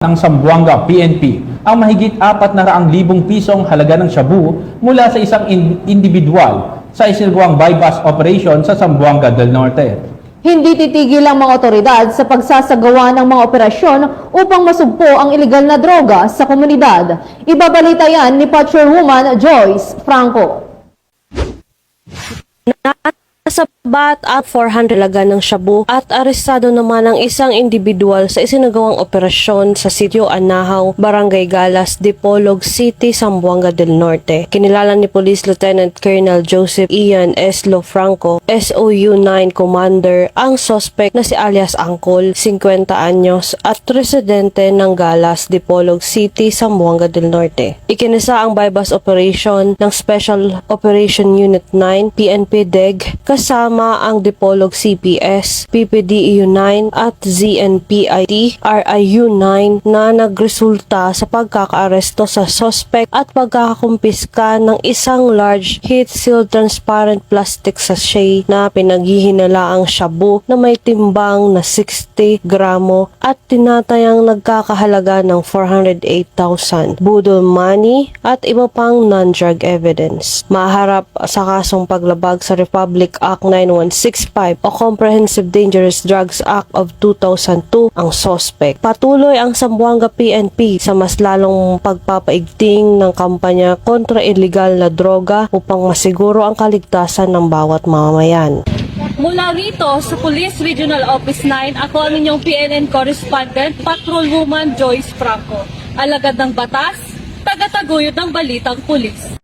ng Zamboanga PNP ang mahigit 400,000 pisong halaga ng shabu mula sa isang individual sa isinagawang bypass operation sa Zamboanga del Norte. Hindi titigil ang mga otoridad sa pagsasagawa ng mga operasyon upang masugpo ang ilegal na droga sa komunidad. Ibabalita yan ni Patrolwoman Joyce Franco. Nasabat at 400 laga ng shabu at arestado naman ang isang individual sa isinagawang operasyon sa sitio Anahaw, Barangay Galas, Dipolog City, Zamboanga del Norte. Kinilala ni Police Lieutenant Colonel Joseph Ian Eslo Franco, SOU 9 Commander, ang suspect na si alias Angkol, 50 anyos at residente ng Galas, Dipolog City, Zamboanga del Norte. Ikinasa ang bypass operation ng Special Operation Unit 9 PNP DEG kasama ang Dipolog CPS, PPDEU 9 at ZNPIT RIU 9 na nagresulta sa pagkakaaresto sa suspect at pagkakakumpiska ng isang large heat-sealed transparent plastic sachet na pinaghihinalaang shabu na may timbang na 60 gramo at tinatayang nagkakahalaga ng 408,000 budol money at iba pang non-drug evidence. Maharap sa kasong paglabag sa Republic Act 9165 o Comprehensive Dangerous Drugs Act of 2002 ang suspect. Patuloy ang Zamboanga PNP sa mas lalong pagpapaigting ng kampanya kontra illegal na droga upang masiguro ang kaligtasan ng bawat mamamayan. Mula rito sa Police Regional Office 9, ako ang inyong PNN Correspondent, Patrolwoman Joyce Franco. Alagad ng batas, tagataguyod ng balitang pulis.